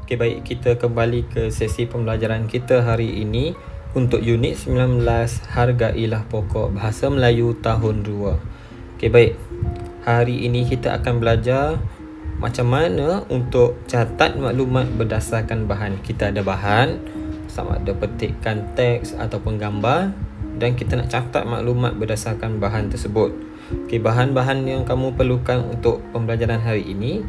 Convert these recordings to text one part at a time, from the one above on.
Okey, baik, kita kembali ke sesi pembelajaran kita hari ini untuk unit 19, Hargailah Pokok Bahasa Melayu tahun 2. Okey, baik. Hari ini kita akan belajar macam mana untuk catat maklumat berdasarkan bahan. Kita ada bahan, sama ada petikan teks ataupun gambar, dan kita nak catat maklumat berdasarkan bahan tersebut. Okey, bahan-bahan yang kamu perlukan untuk pembelajaran hari ini: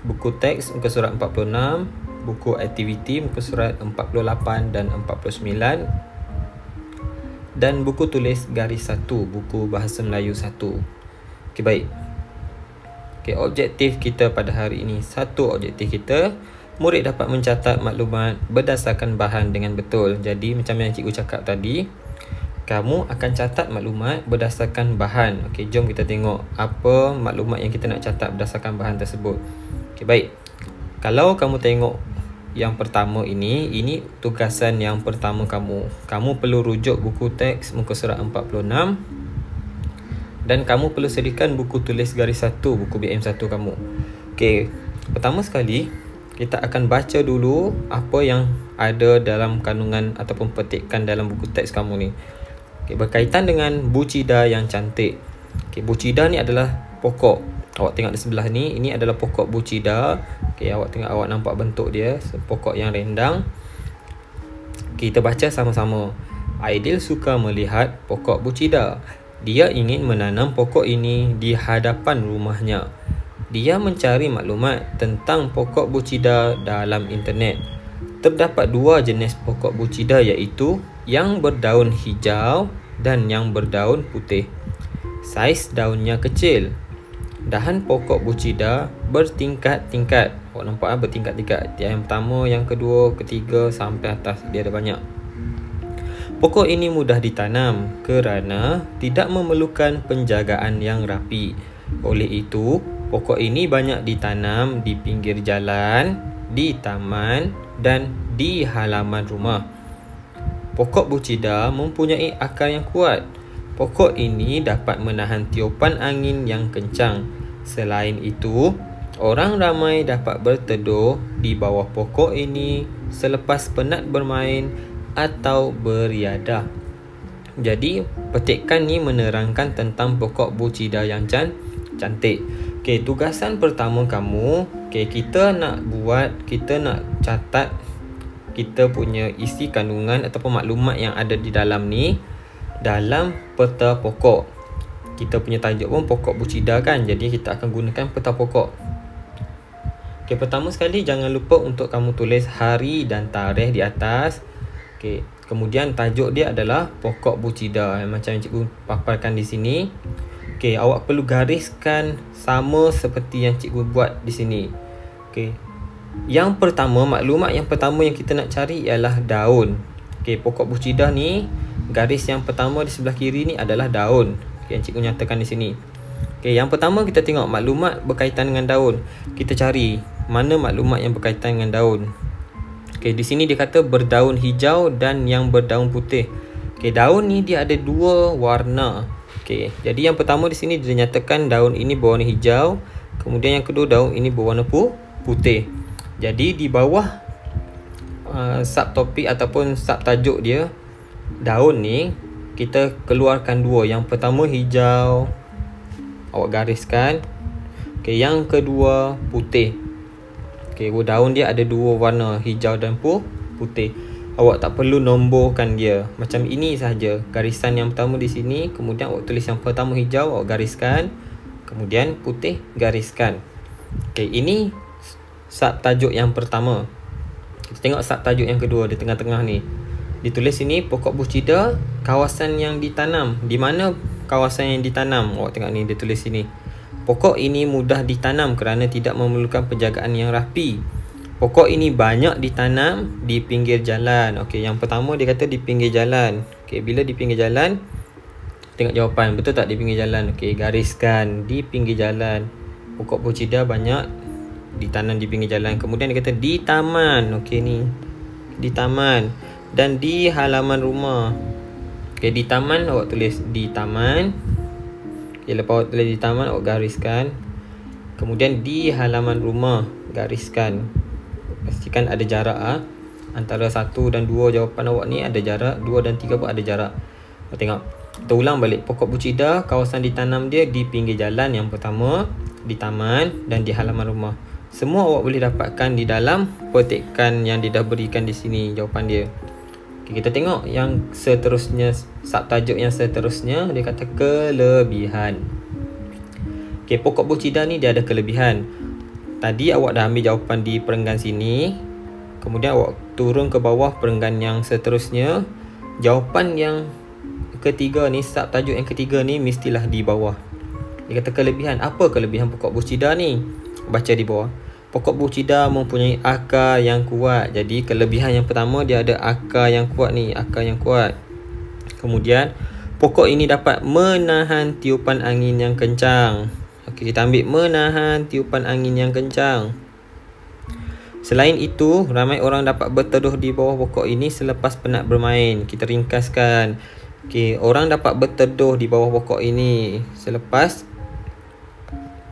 buku teks muka surat 46, buku aktiviti muka surat 48 dan 49, dan buku tulis garis 1, buku Bahasa Melayu 1. Okey, baik. Okey, objektif kita pada hari ini, satu objektif kita, murid dapat mencatat maklumat berdasarkan bahan dengan betul. Jadi macam yang cikgu cakap tadi, kamu akan catat maklumat berdasarkan bahan. Okey, jom kita tengok apa maklumat yang kita nak catat berdasarkan bahan tersebut. Okey, baik. Kalau kamu tengok yang pertama ini tugasan yang pertama kamu. Kamu perlu rujuk buku teks muka surat 46 dan kamu perlu sediakan buku tulis garis 1, buku BM1 kamu. Okey, pertama sekali kita akan baca dulu apa yang ada dalam kandungan ataupun petikan dalam buku teks kamu ni. Okey, berkaitan dengan Bu Cida yang cantik. Okey, Bu Cida ni adalah pokok. Awak tengok di sebelah ni, ini adalah pokok Bu Cida. Okey, awak tengok, awak nampak bentuk dia, pokok yang rendang. Kita baca sama-sama. Aidil suka melihat pokok Bu Cida. Dia ingin menanam pokok ini di hadapan rumahnya. Dia mencari maklumat tentang pokok Bu Cida dalam internet. Terdapat dua jenis pokok Bu Cida, iaitu yang berdaun hijau dan yang berdaun putih. Saiz daunnya kecil. Dahan pokok Bu Cida bertingkat-tingkat. Awak nampak bertingkat-tingkat. Yang pertama, yang kedua, ketiga sampai atas. Dia ada banyak. Pokok ini mudah ditanam kerana tidak memerlukan penjagaan yang rapi. Oleh itu, pokok ini banyak ditanam di pinggir jalan, di taman dan di halaman rumah. Pokok Bu Cida mempunyai akar yang kuat. Pokok ini dapat menahan tiupan angin yang kencang. Selain itu, orang ramai dapat berteduh di bawah pokok ini selepas penat bermain atau beriadah. Jadi, petikan ni menerangkan tentang pokok Bu Cida yang cantik. Okey, tugasan pertama kamu, kita nak catat kita punya isi kandungan ataupun maklumat yang ada di dalam ni dalam peta pokok. Kita punya tajuk pun pokok Bu Cida kan, jadi kita akan gunakan peta pokok. Okey, pertama sekali jangan lupa untuk kamu tulis hari dan tarikh di atas. Okey, kemudian tajuk dia adalah pokok Bu Cida, macam yang cikgu paparkan di sini. Okey, awak perlu gariskan sama seperti yang cikgu buat di sini. Okey, yang pertama, maklumat yang pertama yang kita nak cari ialah daun. Okey, pokok Bu Cida ni, garis yang pertama di sebelah kiri ni adalah daun. Okey, yang cikgu nyatakan di sini. Okey, yang pertama kita tengok maklumat berkaitan dengan daun. Kita cari mana maklumat yang berkaitan dengan daun. Okey, di sini dia kata berdaun hijau dan yang berdaun putih. Okey, daun ni dia ada dua warna. Okey, jadi yang pertama di sini dia nyatakan daun ini berwarna hijau, kemudian yang kedua daun ini berwarna putih. Jadi di bawah subtopik ataupun subtajuk dia, daun ni kita keluarkan dua. Yang pertama hijau, awak gariskan. Okey, yang kedua putih. Okey, daun dia ada dua warna, hijau dan putih. Awak tak perlu nomborkan dia. Macam ini sahaja. Garisan yang pertama di sini, kemudian awak tulis yang pertama hijau, awak gariskan. Kemudian putih, gariskan. Okey, ini subtajuk yang pertama. Kita tengok subtajuk yang kedua di tengah-tengah ni. Ditulis sini pokok Bu Cida, kawasan yang ditanam. Di mana kawasan yang ditanam? Awak tengok ni, dia tulis sini. Pokok ini mudah ditanam kerana tidak memerlukan penjagaan yang rapi. Pokok ini banyak ditanam di pinggir jalan. Okey, yang pertama dia kata di pinggir jalan. Okey, bila di pinggir jalan, tengok jawapan, betul tak di pinggir jalan? Okey, gariskan di pinggir jalan. Pokok Bu Cida banyak ditanam di pinggir jalan. Kemudian dia kata di taman. Okey, ni di taman dan di halaman rumah. Okey, di taman awak tulis di taman. Okey, lepas awak tulis di taman, awak gariskan. Kemudian di halaman rumah, gariskan. pastikan ada jarak antara 1 dan 2 jawapan awak ni ada jarak, 2 dan 3 pun ada jarak. Tengok, kita ulang balik. Pokok bucida, kawasan ditanam dia di pinggir jalan yang pertama, di taman dan di halaman rumah. Semua awak boleh dapatkan di dalam petikan yang dia dah berikan di sini jawapan dia. Okay, kita tengok yang seterusnya, subtajuk yang seterusnya, dia kata kelebihan. Okay, pokok bucida ni dia ada kelebihan. Tadi awak dah ambil jawapan di perenggan sini, kemudian awak turun ke bawah perenggan yang seterusnya. Jawapan yang ketiga ni, subtajuk yang ketiga ni mestilah di bawah. Dia kata kelebihan. Apa kelebihan pokok bucida ni? Baca di bawah. Pokok bucida mempunyai akar yang kuat. Jadi kelebihan yang pertama, dia ada akar yang kuat ni, akar yang kuat. Kemudian pokok ini dapat menahan tiupan angin yang kencang. Okey, kita ambil menahan tiupan angin yang kencang. Selain itu, ramai orang dapat berteduh di bawah pokok ini selepas penat bermain. Kita ringkaskan. Okey, orang dapat berteduh di bawah pokok ini selepas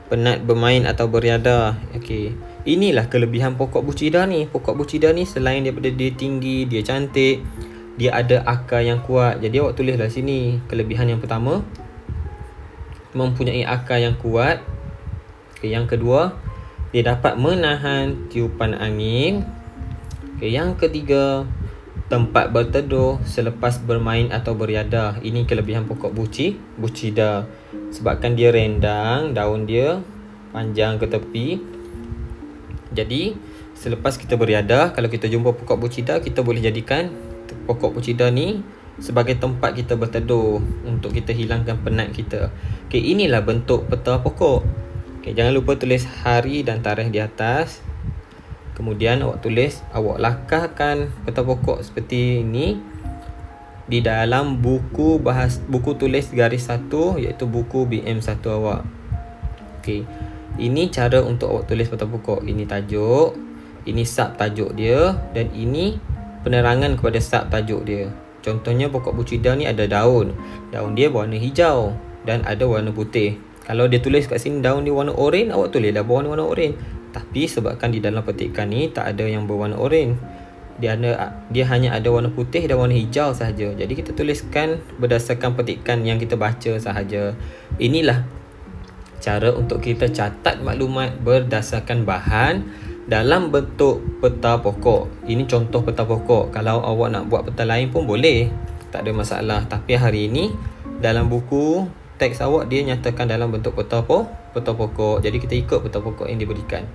penat bermain atau beriadah. Okey, inilah kelebihan pokok bucida ni. Pokok bucida ni selain daripada dia tinggi, dia cantik, dia ada akar yang kuat. Jadi awak tulislah sini kelebihan yang pertama, mempunyai akar yang kuat. Okey, yang kedua, dia dapat menahan tiupan angin. Okey, yang ketiga, tempat berteduh selepas bermain atau beriadah. Ini kelebihan pokok bucida. Sebabkan dia rendang, daun dia panjang ke tepi. Jadi selepas kita beriadah, kalau kita jumpa pokok bucida, kita boleh jadikan pokok bucida ni sebagai tempat kita berteduh untuk kita hilangkan penat kita. Okey, inilah bentuk peta pokok. Okey, jangan lupa tulis hari dan tarikh di atas. Kemudian awak tulis, awak lakahkan peta pokok seperti ini di dalam buku tulis garis 1, iaitu buku BM1 awak. Okey, ini cara untuk awak tulis peta pokok. Ini tajuk, ini sub tajuk dia, dan ini penerangan kepada sub tajuk dia. Contohnya pokok bucida ni ada daun. Daun dia berwarna hijau dan ada warna putih. Kalau dia tulis kat sini daun dia warna oranye, awak tulislah berwarna oranye. Tapi sebabkan di dalam petikan ni tak ada yang berwarna oranye, dia hanya ada warna putih dan warna hijau sahaja. Jadi kita tuliskan berdasarkan petikan yang kita baca sahaja. Inilah cara untuk kita catat maklumat berdasarkan bahan dalam bentuk peta pokok. Ini contoh peta pokok. Kalau awak nak buat peta lain pun boleh, tak ada masalah. Tapi hari ini dalam buku teks awak dia nyatakan dalam bentuk peta pokok. Jadi kita ikut peta pokok yang diberikan.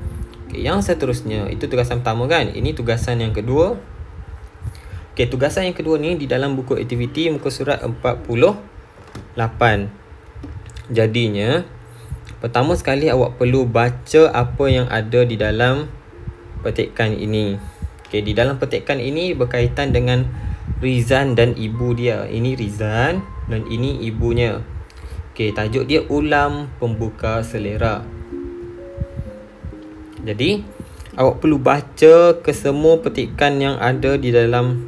Okey, yang seterusnya itu tugasan pertama kan. Ini tugasan yang kedua. Okey, tugasan yang kedua ni di dalam buku aktiviti muka surat 48. Jadinya pertama sekali awak perlu baca apa yang ada di dalam petikan ini. Okey, di dalam petikan ini berkaitan dengan Rizan dan ibu dia. Ini Rizan dan ini ibunya. Okey, tajuk dia ulam pembuka selera. Jadi awak perlu baca kesemua petikan yang ada di dalam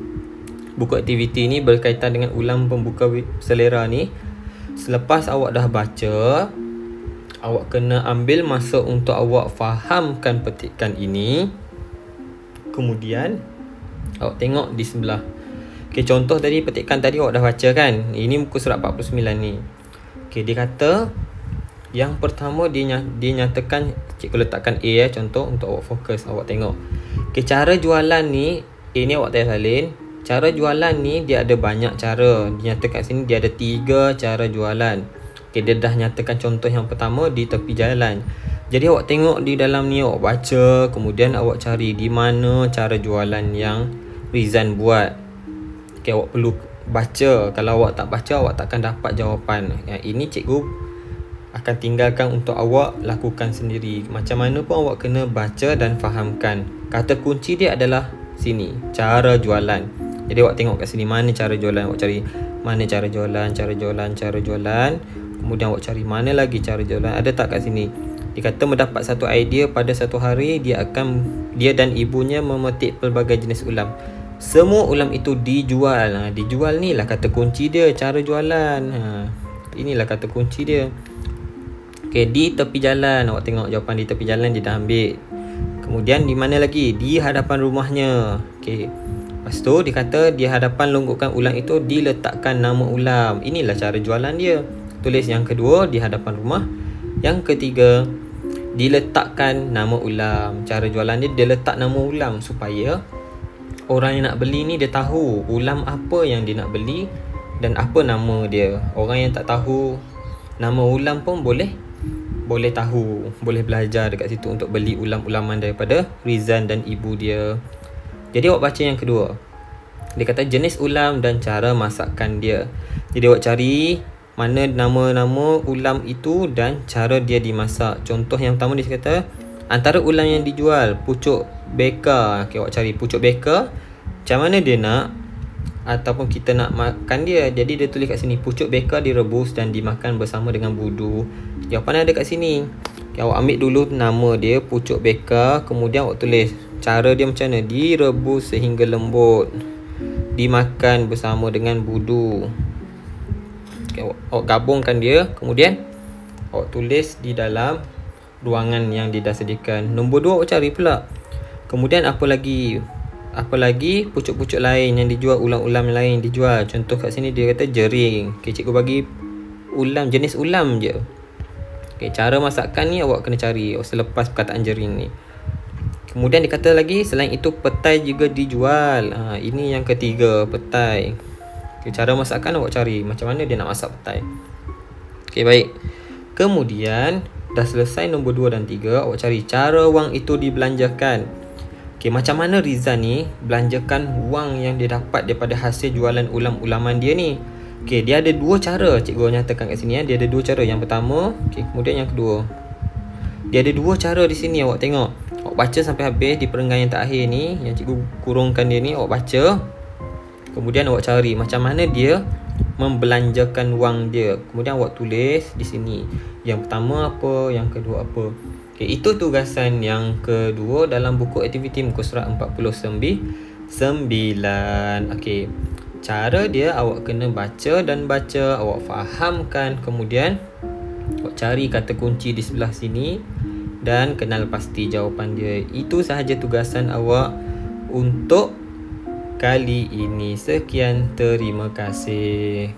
buku aktiviti ni berkaitan dengan ulam pembuka selera ni. Selepas awak dah baca, awak kena ambil masa untuk awak fahamkan petikan ini. Kemudian awak tengok di sebelah. Okey, contoh tadi petikan tadi awak dah baca kan. Ini muka surat 49 ni. Okey, dia kata yang pertama dia nyatakan, cikgu letakkan A contoh untuk awak fokus, awak tengok. Okey, cara jualan ni, A ni awak tak salin. Cara jualan ni dia ada banyak cara. Dia nyatakan sini dia ada 3 cara jualan. Okey, dia dah nyatakan contoh yang pertama di tepi jalan. Jadi awak tengok di dalam ni, awak baca, kemudian awak cari di mana cara jualan yang Rizan buat. Okey, awak perlu baca. Kalau awak tak baca, awak takkan dapat jawapan. Yang ini cikgu akan tinggalkan untuk awak lakukan sendiri. Macam mana pun awak kena baca dan fahamkan. Kata kunci dia adalah sini, cara jualan. Jadi awak tengok kat sini mana cara jualan, awak cari mana cara jualan. Kemudian awak cari mana lagi cara jualan. Ada tak kat sini? Dia kata mendapat satu idea pada satu hari, dia dan ibunya memetik pelbagai jenis ulam. Semua ulam itu dijual. Dijual ni lah kata kunci dia, cara jualan. Inilah kata kunci dia. Okey, di tepi jalan. Awak tengok jawapan di tepi jalan dia dah ambil. Kemudian di mana lagi? Di hadapan rumahnya. Okey. Lepas tu dia kata di hadapan longgokan ulam itu diletakkan nama ulam. Inilah cara jualan dia. Tulis yang kedua di hadapan rumah. Yang ketiga diletakkan nama ulam. Cara jualan dia letak nama ulam supaya orang yang nak beli ni dia tahu ulam apa yang dia nak beli dan apa nama dia. Orang yang tak tahu nama ulam pun boleh tahu, boleh belajar dekat situ untuk beli ulam-ulaman daripada Rizan dan ibu dia. Jadi awak baca yang kedua. Dia kata jenis ulam dan cara masakan dia. Jadi awak cari mana nama-nama ulam itu dan cara dia dimasak. Contoh yang pertama dia kata antara ulam yang dijual pucuk beka. Okay, awak cari pucuk beka. Macam mana dia nak ataupun kita nak makan dia. Jadi dia tulis kat sini pucuk beka direbus dan dimakan bersama dengan budu. Jawapan ada kat sini. Okay, awak ambil dulu nama dia pucuk beka, kemudian awak tulis cara dia macam mana. Direbus sehingga lembut, dimakan bersama dengan budu. Okay, awak gabungkan dia, kemudian awak tulis di dalam ruangan yang dia dah sediakan. Nombor 2 awak cari pula. Kemudian apa lagi pucuk-pucuk lain yang dijual, ulam-ulam lain dijual. Contoh kat sini dia kata jering. Okay, cikgu bagi ulam, jenis ulam je. Okay, cara masakan ni awak kena cari selepas perkataan jering ni. Kemudian dia kata lagi selain itu petai juga dijual. Ini yang ketiga, petai. Okay, cara masakan awak cari macam mana dia nak masak petai. Okay, baik. Kemudian dah selesai nombor 2 dan 3, awak cari cara wang itu dibelanjakan. Okay, macam mana Rizan ni belanjakan wang yang dia dapat daripada hasil jualan ulam-ulaman dia ni. Okay, dia ada 2 cara. Cikgu nyatakan kat sini dia ada 2 cara. Yang pertama, okay, kemudian yang kedua. Dia ada 2 cara di sini, awak tengok. Awak baca sampai habis di perenggan yang terakhir ni, yang cikgu kurungkan dia ni, awak baca. Kemudian awak cari macam mana dia membelanjakan wang dia. Kemudian awak tulis di sini. Yang pertama apa, yang kedua apa. Okay, itu tugasan yang kedua dalam buku aktiviti muka surat 49. Okay, cara dia awak kena baca dan baca, awak fahamkan, kemudian awak cari kata kunci di sebelah sini dan kenal pasti jawapan dia. Itu sahaja tugasan awak untuk kali ini. Sekian, terima kasih.